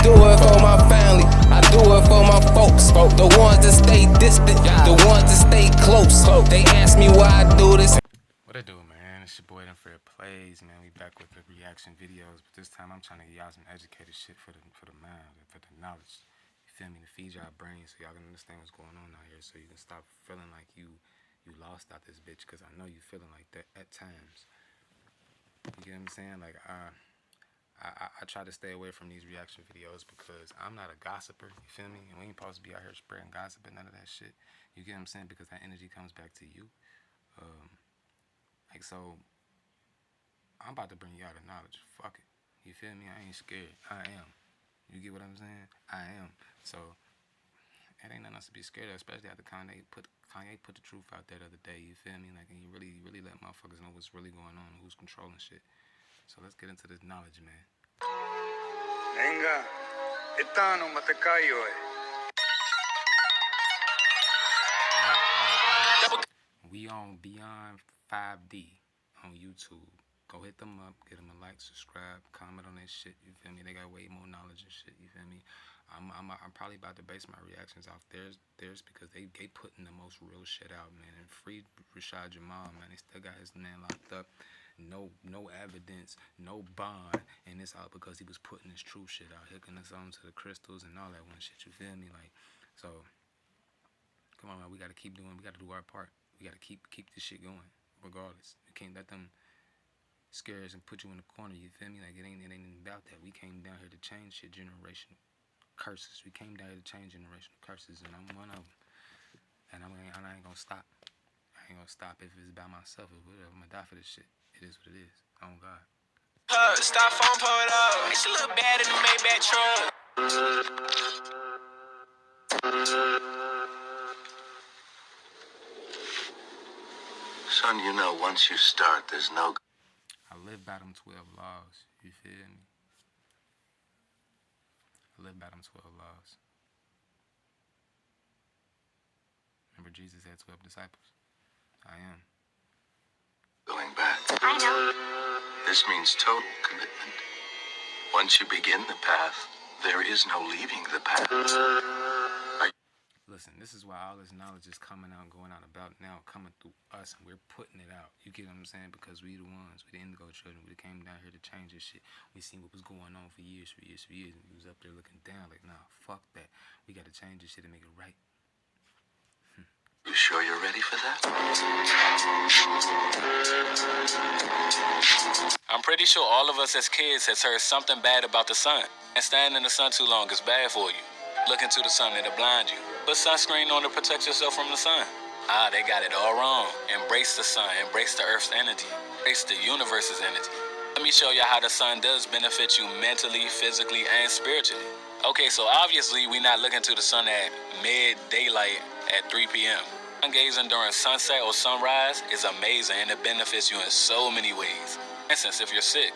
do it for my family, I do it for my folks. The ones that stay distant, the ones that stay close. They ask me why I do this. What it do, man? It's your boy Unfair Plays, man. We back with the reaction videos, but this time I'm trying to get y'all some educated shit for the mind, for the knowledge. You feel me? To feed y'all brains so y'all can understand what's going on out here, so you can stop feeling like you lost out this bitch. Cause I know you feeling like that at times. You get what I'm saying? Like I try to stay away from these reaction videos because I'm not a gossiper. You feel me? And we ain't supposed to be out here spreading gossip and none of that shit. You get what I'm saying? Because that energy comes back to you. So, I'm about to bring y'all the knowledge. Fuck it. You feel me? I ain't scared. I am. You get what I'm saying? I am. So, it ain't nothing else to be scared of, especially after Kanye put the truth out there the other day. You feel me? Like, and he really let motherfuckers know what's really going on and who's controlling shit. So, let's get into this knowledge, man. Venga, etano matekayo We on Beyond 5D on YouTube. Go hit them up, get them a like, subscribe, comment on that shit. You feel me? They got way more knowledge and shit. You feel me? I'm probably about to base my reactions off theirs because they putting the most real shit out, man. And free Rashad Jamal, man. They still got his man locked up. No evidence, no bond, and it's all because he was putting his true shit out, hooking us on to the crystals and all that one shit. You feel me? Like, so come on, man. We gotta keep doing. We gotta do our part. We gotta keep this shit going, regardless. We can't let them scare us and put you in the corner. You feel me? Like it ain't about that. We came down here to change shit, generational curses. We came down here to change generational curses, and I'm one of them. And I ain't gonna stop. I ain't gonna stop if it's by myself or whatever. I'm gonna die for this shit. It is what it is. Oh God. Stop phone, pull it up. She look bad in the Maybach truck. Son, you know, once you start, there's no... I live by them 12 laws. You feel me? I live by them 12 laws. Remember, Jesus had 12 disciples. I am. Going back. I know. This means total commitment. Once you begin the path, there is no leaving the path. Listen, this is why all this knowledge is coming out and going out about now, coming through us, and we're putting it out. You get what I'm saying? Because we the ones, we the indigo children, we came down here to change this shit. We seen what was going on for years, and we was up there looking down like, nah, fuck that. We got to change this shit and make it right. You sure you're ready for that? I'm pretty sure all of us as kids has heard something bad about the sun. And standing in the sun too long is bad for you. Look into the sun, it'll blind you. Put sunscreen on to protect yourself from the sun. They got it all wrong. Embrace the sun, embrace the earth's energy, embrace the universe's energy. Let me show you how the sun does benefit you mentally, physically, and spiritually. Okay, so obviously we're not looking to the sun at mid-daylight at 3 p.m. Sun gazing during sunset or sunrise is amazing and it benefits you in so many ways. For instance, if you're sick,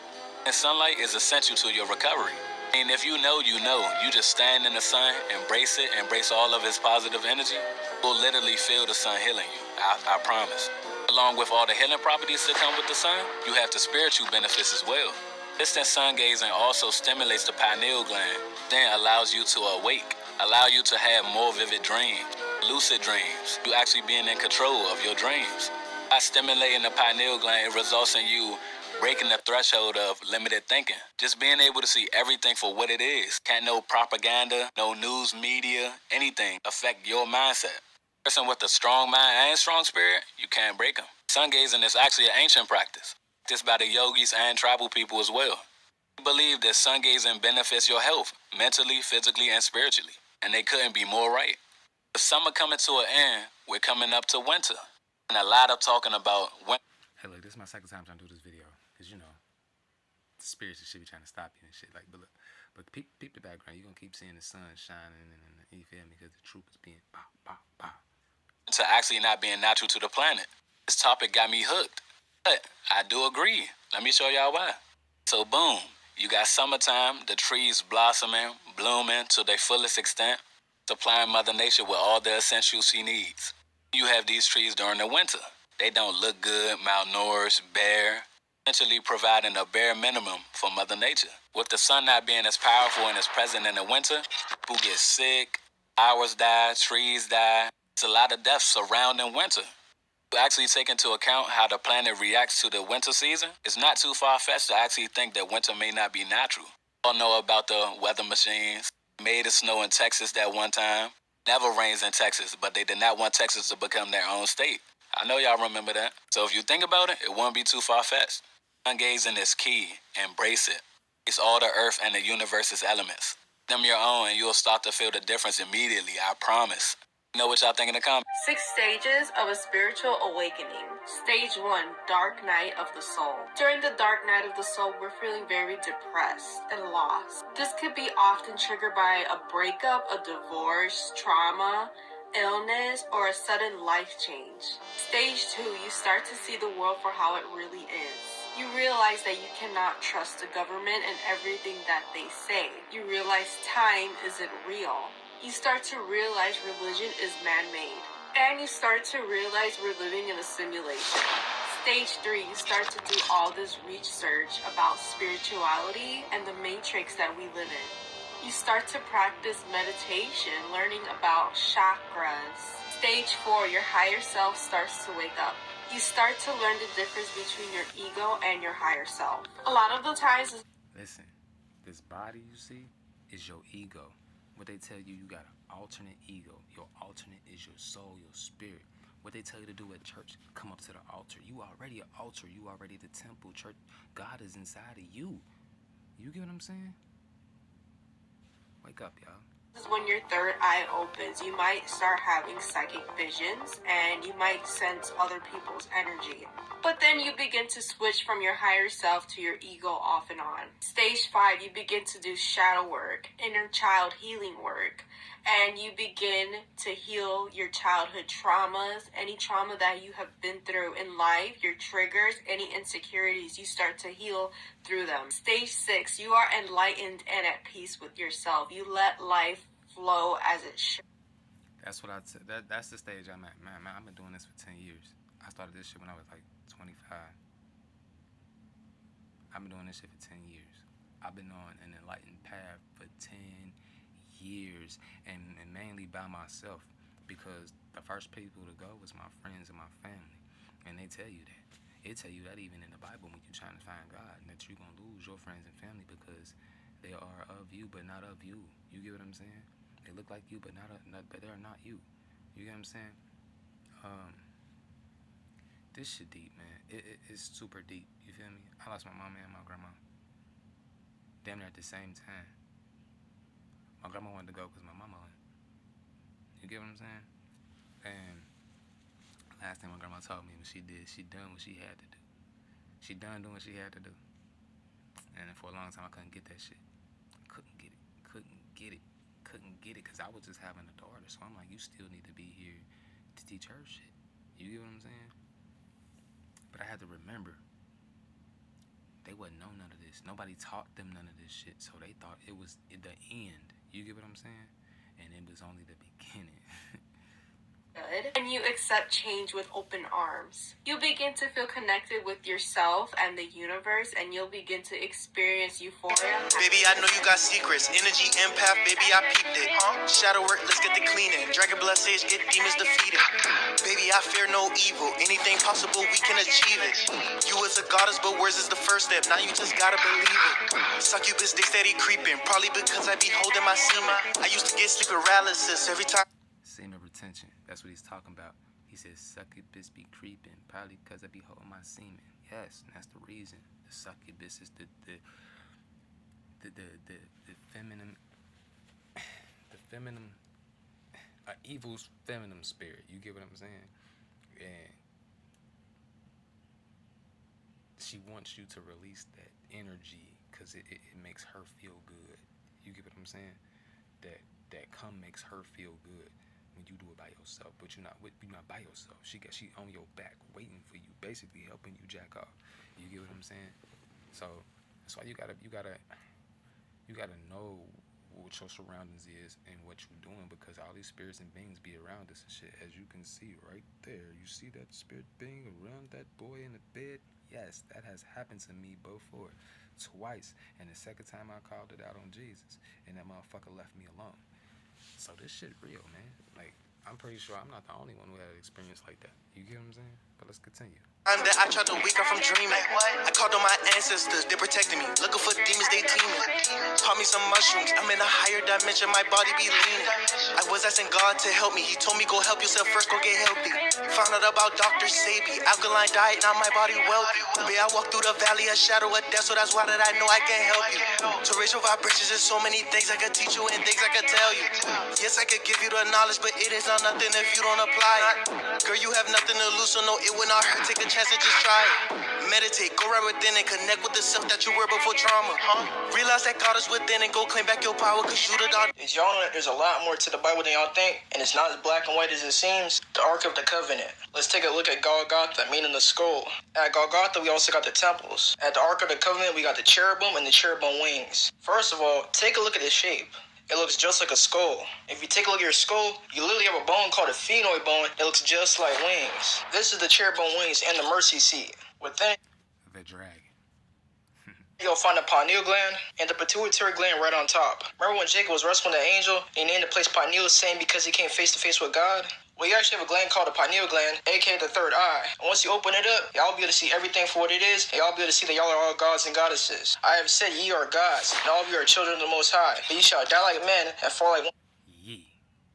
and sunlight is essential to your recovery. And if you know, you just stand in the sun, embrace it, embrace all of its positive energy, you'll literally feel the sun healing you, I promise. Along with all the healing properties that come with the sun, you have the spiritual benefits as well. Distant sun gazing also stimulates the pineal gland, then allows you to awake, allow you to have more vivid dreams, lucid dreams, you actually being in control of your dreams. By stimulating the pineal gland, it results in you breaking the threshold of limited thinking. Just being able to see everything for what it is. Can't no propaganda, no news media, anything affect your mindset. A person with a strong mind and strong spirit, you can't break them. Sun gazing is actually an ancient practice. Practiced by the yogis and tribal people as well. They believe that sun gazing benefits your health, mentally, physically, and spiritually. And they couldn't be more right. With summer coming to an end, we're coming up to winter. And a lot of talking about winter. Hey, look, this is my second time trying to do this video. Because, you know, the spirits and shit be trying to stop you and shit. Like, but look, peep the background. You're going to keep seeing the sun shining and you feel me? Because the truth is being pow, pow, pow. To actually not being natural to the planet. This topic got me hooked. But I do agree. Let me show y'all why. So, boom. You got summertime, the trees blossoming, blooming to their fullest extent, supplying Mother Nature with all the essentials she needs. You have these trees during the winter. They don't look good, malnourished, bare. essentially providing a bare minimum for Mother Nature. With the sun not being as powerful and as present in the winter, people get sick, flowers die, trees die. It's a lot of deaths surrounding winter. To actually take into account how the planet reacts to the winter season, it's not too far-fetched to actually think that winter may not be natural. We all know about the weather machines. It made it snow in Texas that one time. Never rains in Texas, but they did not want Texas to become their own state. I know y'all remember that. So if you think about it, it won't be too far-fetched. Sun-gazing is key. Embrace it. It's all the earth and the universe's elements. Them your own, and you'll start to feel the difference immediately, I promise. You know what y'all think in the comments? 6 stages of a spiritual awakening. Stage 1, dark night of the soul. During the dark night of the soul, we're feeling very depressed and lost. This could be often triggered by a breakup, a divorce, trauma, illness, or a sudden life change. Stage 2, you start to see the world for how it really is. You realize that you cannot trust the government and everything that they say. You realize time isn't real. You start to realize religion is man-made. And you start to realize we're living in a simulation. Stage 3, you start to do all this research about spirituality and the matrix that we live in. You start to practice meditation, learning about chakras. Stage 4, your higher self starts to wake up. You start to learn the difference between your ego and your higher self. A lot of the times... Listen, this body you see is your ego. What they tell you, you got an alternate ego. Your alternate is your soul, your spirit. What they tell you to do at church, come up to the altar. You already an altar. You already the temple. Church, God is inside of you. You get what I'm saying? Wake up, y'all. This is when your third eye opens. You might start having psychic visions and you might sense other people's energy. But then you begin to switch from your higher self to your ego off and on. Stage 5, you begin to do shadow work, inner child healing work, and you begin to heal your childhood traumas, any trauma that you have been through in life, your triggers, any insecurities, you start to heal through them. Stage 6, you are enlightened and at peace with yourself. You let life flow as it should. That's what that's the stage I'm at. Man, I've been doing this for 10 years. I started this shit when I was like 25. I've been doing this shit for 10 years. I've been on an enlightened path for 10 years, and mainly by myself, because the first people to go was my friends and my family, and they tell you that. It tell you that even in the Bible when you're trying to find God, and that you're going to lose your friends and family because they are of you but not of you. You get what I'm saying? They look like you but but they're not you. You get what I'm saying? This shit deep, man. It's super deep. You feel me? I lost my mama and my grandma damn near at the same time. My grandma wanted to go because my mama went. You get what I'm saying? And last thing my grandma told me when she done what she had to do. She done doing what she had to do. And for a long time I couldn't get that shit. Couldn't get it because I was just having a daughter. So I'm like, you still need to be here to teach her shit. You get what I'm saying? But I had to remember, they wouldn't know none of this. Nobody taught them none of this shit. So they thought it was the end. You get what I'm saying? And it was only the beginning. And you accept change with open arms. You'll begin to feel connected with yourself and the universe, and you'll begin to experience euphoria. Baby, I know you got secrets. Energy, empath, baby, I peeped it. Shadow work, let's get the cleaning. Dragon blood sage, get demons defeated. Baby, I fear no evil. Anything possible, we can achieve it. You was a goddess, but words is the first step. Now you just gotta believe it. Succubus, they steady creeping. Probably because I be holding my semen. I used to get sleep paralysis every time. Semen retention. That's what he's talking about. He says succubus be creeping, probably because I be holding my semen. Yes, and that's the reason. The succubus is the feminine, evil's feminine spirit. You get what I'm saying? And she wants you to release that energy because it makes her feel good. You get what I'm saying? That cum makes her feel good when you do it by yourself, but you're not by yourself. She on your back waiting for you, basically helping you jack off. You get what I'm saying? So that's why you gotta know what your surroundings is and what you're doing, because all these spirits and beings be around us and shit. As you can see right there, you see that spirit being around that boy in the bed? Yes, that has happened to me before, twice. And the second time I called it out on Jesus, and that motherfucker left me alone. So this shit real, man. Like, I'm pretty sure I'm not the only one who had an experience like that. You get what I'm saying? But let's continue. Time that I tried to wake up from dreaming. I called on my ancestors, they protected me. Looking for demons, they teaming. Taught me some mushrooms, I'm in a higher dimension, my body be leaning. I was asking God to help me, he told me go help yourself first, go get healthy. Found out about Dr. Sabi, alkaline diet, now my body wealthy. Baby, I walk through the valley of shadow of death, so that's why that I know I can help you. To raise your vibrations, there's so many things I could teach you and things I could tell you. Yes, I could give you the knowledge, but it is not nothing if you don't apply it. Girl, you have nothing to lose, so no, it will not hurt. Take a chance and just try it. Meditate, go right within and connect with the self that you were before trauma. Realize that God is within and go claim back your power, cause you the God. Did y'all know that there's a lot more to the Bible than y'all think, and it's not as black and white as it seems? The Ark of the Covenant. Let's take a look at Golgotha, meaning the skull. At Golgotha, we also got the temples. At the Ark of the Covenant, we got the cherubim and the cherubim wings. First of all, take a look at the shape. It looks just like a skull. If you take a look at your skull, you literally have a bone called a phoenoid bone that looks just like wings. This is the cherubim wings and the mercy seat. Within The dragon. you'll find the pineal gland and the pituitary gland right on top. Remember when Jacob was wrestling the angel and he named the place pineal, saying because he came face to face with God? Well, you actually have a gland called the pineal gland, aka the third eye. And once you open it up, y'all be able to see everything for what it is, and y'all be able to see that y'all are all gods and goddesses. I have said ye are gods, and all of you are children of the Most High. But ye shall die like men and fall like one. Ye.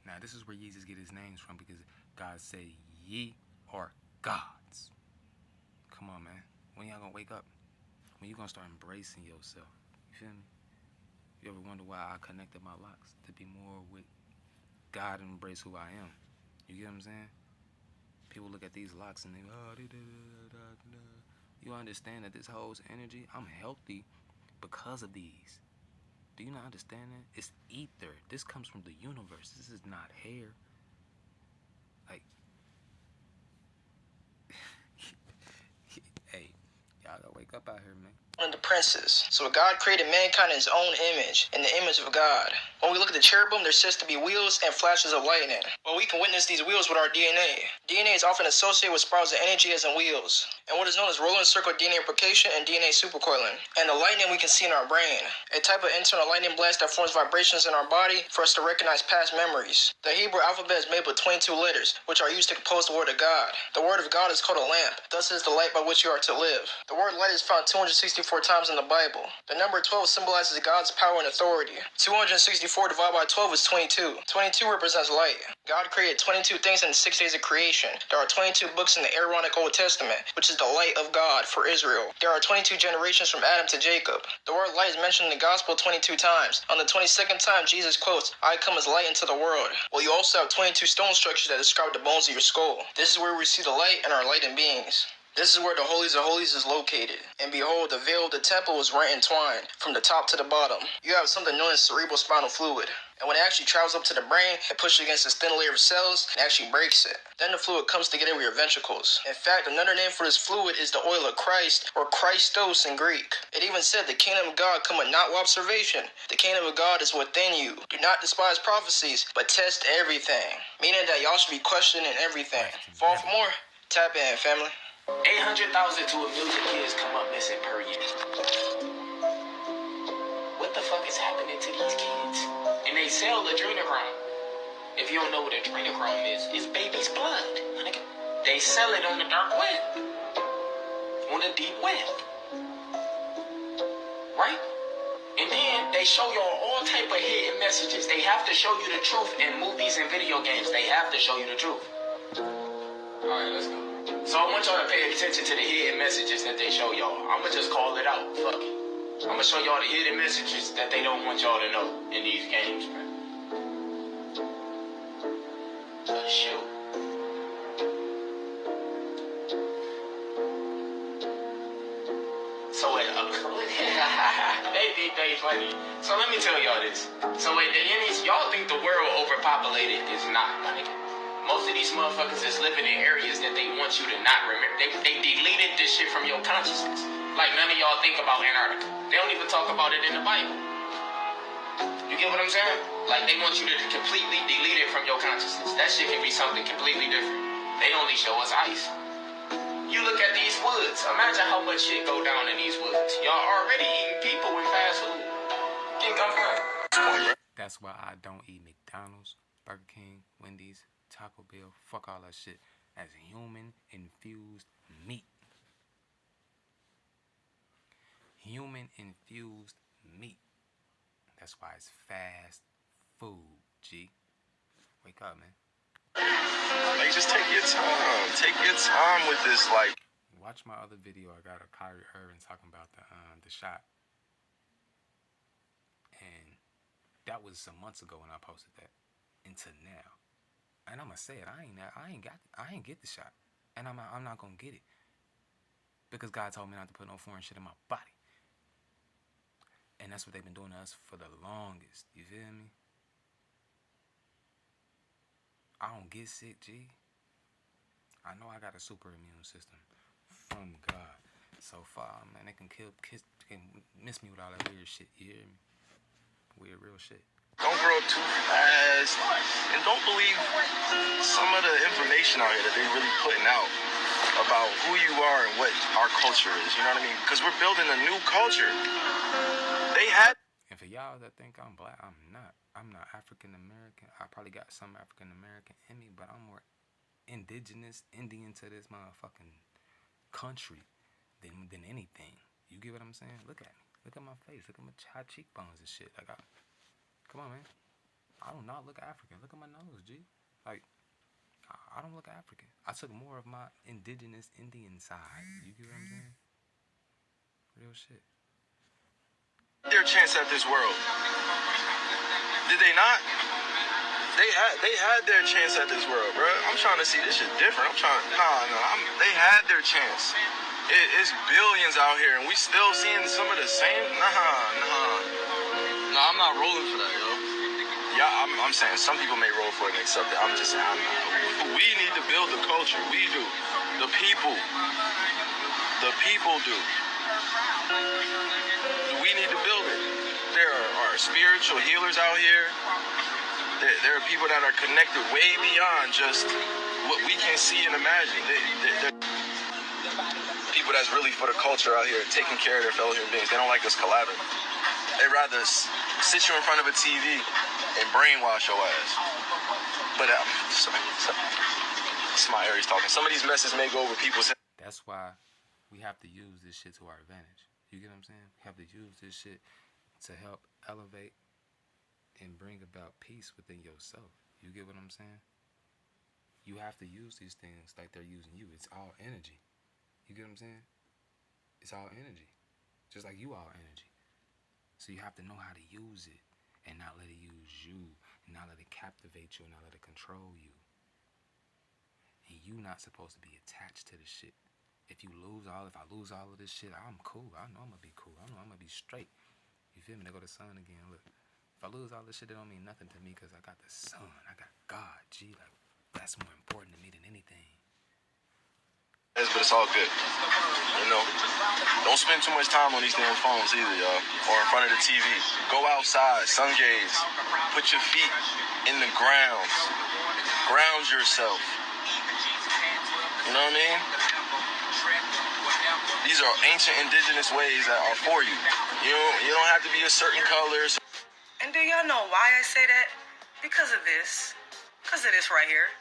Now, this is where Jesus get his names from, because God said ye are gods. Come on, man. When y'all gonna wake up? When you gonna start embracing yourself? You feel me? You ever wonder why I connected my locks? To be more with God and embrace who I am. You get what I'm saying? People look at these locks and they go, oh, you understand that this holds energy? I'm healthy because of these. Do you not understand that? It's ether. This comes from the universe. This is not hair. Like, hey, y'all gotta wake up out here, man. Of the princes. So God created mankind in his own image, in the image of God. When we look at the cherubim, there says to be wheels and flashes of lightning. Well, we can witness these wheels with our DNA. DNA is often associated with spirals of energy as in wheels, and what is known as rolling circle DNA replication and DNA supercoiling. And the lightning we can see in our brain, a type of internal lightning blast that forms vibrations in our body for us to recognize past memories. The Hebrew alphabet is made up of 22 letters, which are used to compose the word of God. The word of God is called a lamp, thus is the light by which you are to live. The word light is found 264 times in the Bible. The number 12 symbolizes God's power and authority. 264 divided by 12 is 22. 22 represents light. God created 22 things in 6 days of creation. There are 22 books in the Aaronic Old Testament, which is the light of God for Israel. There are 22 generations from Adam to Jacob. The word light is mentioned in the gospel 22 times. On the 22nd time, Jesus quotes, I come as light into the world. Well, you also have 22 stone structures that describe the bones of your skull. This is where we see the light and our lighting beings. This is where the Holies of Holies is located. And behold, the veil of the temple is right entwined, from the top to the bottom. You have something known as cerebral spinal fluid. And when it actually travels up to the brain, it pushes against this thin layer of cells and actually breaks it. Then the fluid comes together with your ventricles. In fact, another name for this fluid is the oil of Christ, or Christos in Greek. It even said the kingdom of God cometh not with observation. The kingdom of God is within you. Do not despise prophecies, but test everything. Meaning that y'all should be questioning everything. Fall for more? Tap in, family. 800,000 to 1 million kids come up missing per year. What the fuck is happening to these kids? And they sell adrenochrome. If you don't know what adrenochrome is, it's baby's blood. They sell it on the dark web. On the deep web. Right? And then they show y'all all type of hidden messages. They have to show you the truth in movies and video games. They have to show you the truth. Alright, let's go. So I want y'all to pay attention to the hidden messages that they show y'all. I'ma just call it out. Fuck it. I'ma show y'all the hidden messages that they don't want y'all to know in these games, man. Shoot. So they funny. So let me tell y'all this. So y'all think the world overpopulated is not, my nigga. Most of these motherfuckers is living in areas that they want you to not remember. They deleted this shit from your consciousness. Like none of y'all think about Antarctica. They don't even talk about it in the Bible. You get what I'm saying? Like they want you to completely delete it from your consciousness. That shit can be something completely different. They only show us ice. You look at these woods. Imagine how much shit go down in these woods. Y'all already eating people with fast food. Think I'm fine. That's why I don't eat McDonald's, Burger King, Wendy's, Taco Bell, fuck all that shit, as human infused meat. Human infused meat. That's why it's fast food, G. Wake up, man. Like, just take your time. Take your time with this, like. Watch my other video. I got a Kyrie Irving talking about the shot. And that was some months ago when I posted that. Until now. And I'ma say it, I ain't get the shot. And I'm not gonna get it. Because God told me not to put no foreign shit in my body. And that's what they've been doing to us for the longest. You feel me? I don't get sick, G. I know I got a super immune system from God. So far, man, they can miss me with all that weird shit. You hear me? Weird, real shit. Don't grow up too fast. And don't believe some of the information out here that they're really putting out about who you are and what our culture is. You know what I mean? Because we're building a new culture. They had. And for y'all that think I'm black, I'm not. I'm not African American. I probably got some African American in me, but I'm more indigenous, Indian to this motherfucking country than anything. You get what I'm saying? Look at me. Look at my face. Look at my high cheekbones and shit. Like, come on, man. I do not look African. Look at my nose, G. Like, I don't look African. I took more of my indigenous Indian side. You get what I'm saying? Real shit. Their chance at this world. Did they not? They had their chance at this world, bro. I'm trying to see this shit different. They had their chance. It's billions out here, and we still seeing some of the same. No, I'm not rolling for that, yo. Yeah, I'm saying some people may roll for it and accept it. I'm just saying I'm not. We need to build the culture. We do. The people do. We need to build it. There are spiritual healers out here. There are people that are connected way beyond just what we can see and imagine. They're people that's really for the culture out here, taking care of their fellow human beings. They don't like us collabing. They'd rather sit you in front of a TV and brainwash your ass. But it's my Aries talking. Some of these messages may go over people's heads. That's why we have to use this shit to our advantage. You get what I'm saying? We have to use this shit to help elevate and bring about peace within yourself. You get what I'm saying? You have to use these things like they're using you. It's all energy. You get what I'm saying? It's all energy. Just like you all energy. So you have to know how to use it and not let it use you, and not let it captivate you, and not let it control you. And you not supposed to be attached to the shit. If I lose all of this shit, I'm cool. I know I'm gonna be cool. I know I'm gonna be straight. You feel me? There go the sun again. Look, if I lose all this shit, it don't mean nothing to me because I got the sun. I got God. G, like, that's more important to me than anything. But it's all good. You know, don't spend too much time on these damn phones either, y'all. Or in front of the TV. Go outside, sun gaze. Put your feet in the ground. Ground yourself. You know what I mean? These are ancient indigenous ways that are for you. You don't have to be a certain color. And do y'all know why I say that? Because of this. Because of this right here.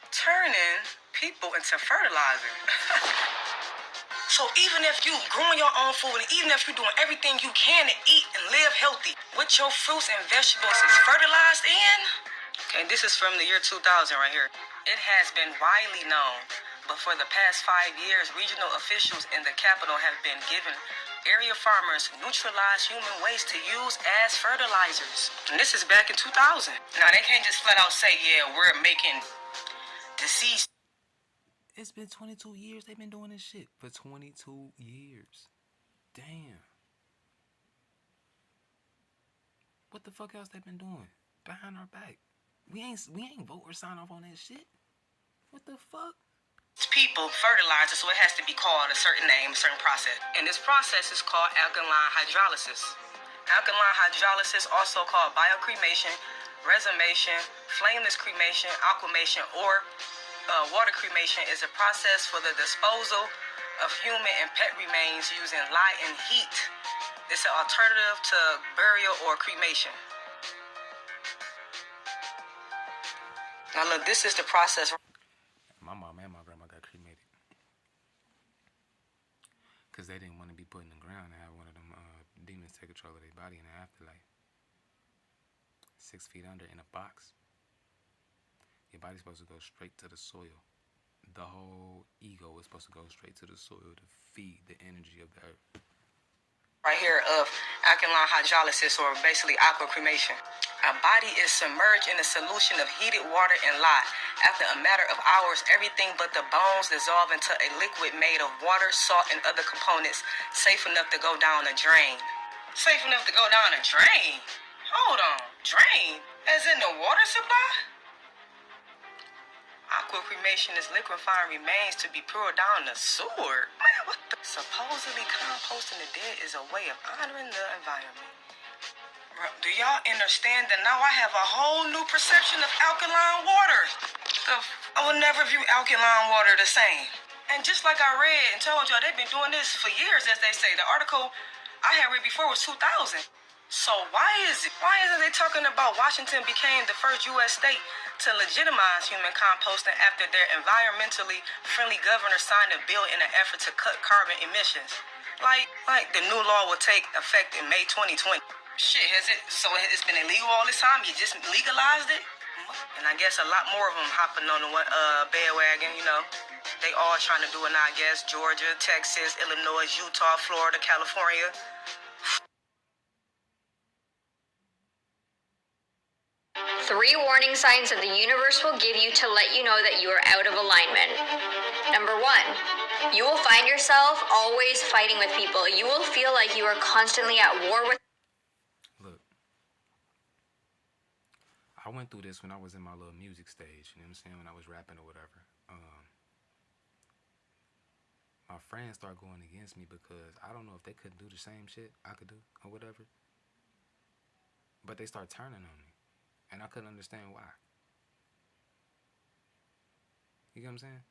Turning people into fertilizer. So even if you growing your own food, and even if you're doing everything you can to eat and live healthy, with your fruits and vegetables is fertilized in. Okay, this is from the year 2000 right here. It has been widely known, but for the past 5 years, regional officials in the capital have been given area farmers neutralized human waste to use as fertilizers. And this is back in 2000. Now, they can't just flat out say, yeah, we're making deceased. It's been 22 years they've been doing this shit. For 22 years. Damn. What the fuck else they been doing? Behind our back. We ain't vote or sign off on that shit. What the fuck? People fertilizer, so it has to be called a certain name, a certain process. And this process is called alkaline hydrolysis. Alkaline hydrolysis, also called biocremation, resumation, flameless cremation, aquamation, or Water cremation is a process for the disposal of human and pet remains using light and heat. It's an alternative to burial or cremation. Now look, this is the process. My mom and my grandma got cremated because they didn't want to be put in the ground and have one of them demons take control of their body in the afterlife. 6 feet under in a box. Your body's supposed to go straight to the soil. The whole ego is supposed to go straight to the soil to feed the energy of the earth. Right here of alkaline hydrolysis, or basically aqua cremation. A body is submerged in a solution of heated water and lye. After a matter of hours, everything but the bones dissolve into a liquid made of water, salt, and other components safe enough to go down a drain. Safe enough to go down a drain? Hold on, drain? As in the water supply? Aqua cremation is liquefying remains to be poured down the sewer. Man, what the? Supposedly composting the dead is a way of honoring the environment. Bro, do y'all understand that now I have a whole new perception of alkaline water? I will never view alkaline water the same. And just like I read and told y'all, they've been doing this for years, as they say. The article I had read before was 2000. So why isn't they talking about Washington became the first U.S. state to legitimize human composting after their environmentally friendly governor signed a bill in an effort to cut carbon emissions? Like the new law will take effect in May 2020. Shit, has it? So it's been illegal all this time? You just legalized it? And I guess a lot more of them hopping on the bandwagon, you know. They all trying to do it now, I guess. Georgia, Texas, Illinois, Utah, Florida, California. Three warning signs that the universe will give you to let you know that you are out of alignment. Number 1, you will find yourself always fighting with people. You will feel like you are constantly at war with... Look, I went through this when I was in my little music stage, you know what I'm saying, when I was rapping or whatever. My friends started going against me because I don't know if they couldn't do the same shit I could do or whatever. But they started turning on me. And I couldn't understand why. You get what I'm saying?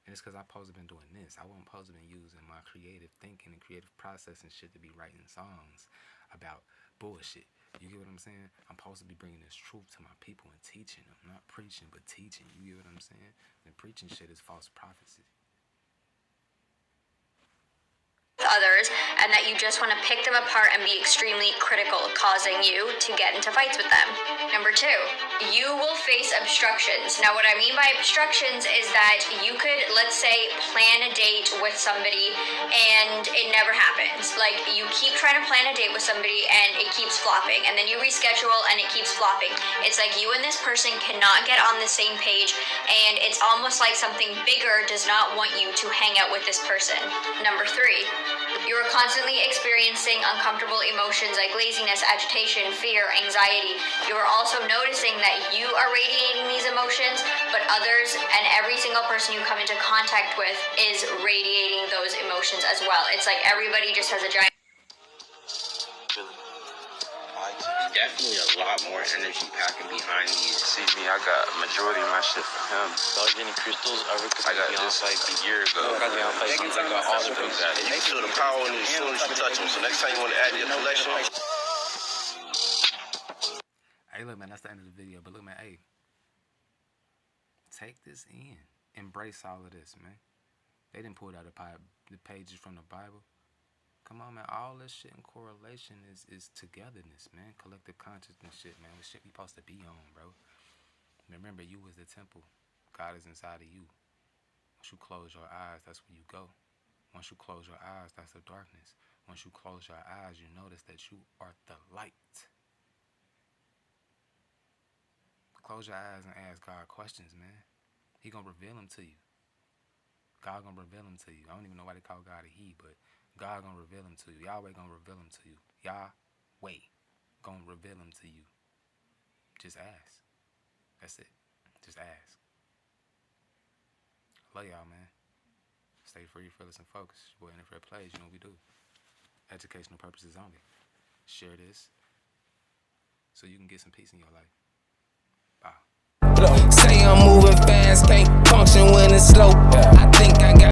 And it's because I supposed to been doing this. I wasn't supposed to been using my creative thinking and creative process and shit to be writing songs about bullshit. You get what I'm saying? I'm supposed to be bringing this truth to my people and teaching them. Not preaching, but teaching. You get what I'm saying? And preaching shit is false prophecy. Others, and that you just want to pick them apart and be extremely critical, causing you to get into fights with them. Number 2, you will face obstructions. Now, what I mean by obstructions is that you could, let's say, plan a date with somebody and it never happens. Like, you keep trying to plan a date with somebody and it keeps flopping, and then you reschedule and it keeps flopping. It's like you and this person cannot get on the same page, and it's almost like something bigger does not want you to hang out with this person. Number 3, you are constantly experiencing uncomfortable emotions like laziness, agitation, fear, anxiety. You are also noticing that you are radiating these emotions, but others and every single person you come into contact with is radiating those emotions as well. It's like everybody just has a giant... Definitely a lot more energy packing behind these. See me, I got a majority of my shit from him. Dog any crystals ever? I got this like a year ago. I got all of them. You feel the power as soon as you touch them. So next time you want to add to your collection. Hey, look, man, that's the end of the video. But look, man, hey, take this in. Embrace all of this, man. They didn't pull out the pages from the Bible. Come on, man. All this shit in correlation is togetherness, man. Collective consciousness shit, man. What shit we supposed to be on, bro. Remember, you is the temple. God is inside of you. Once you close your eyes, that's where you go. Once you close your eyes, that's the darkness. Once you close your eyes, you notice that you are the light. Close your eyes and ask God questions, man. He gonna reveal them to you. God gonna reveal them to you. I don't even know why they call God a he, but God gonna reveal them to you. Yahweh gonna reveal them to you. Yahweh gonna reveal them to you. Just ask. That's it. Just ask. Love y'all, man. Stay free, fearless, and focused. Boy, NFL plays, you know what we do. Educational purposes only. Share this so you can get some peace in your life. Bye. Say I'm moving fast, can't function slow.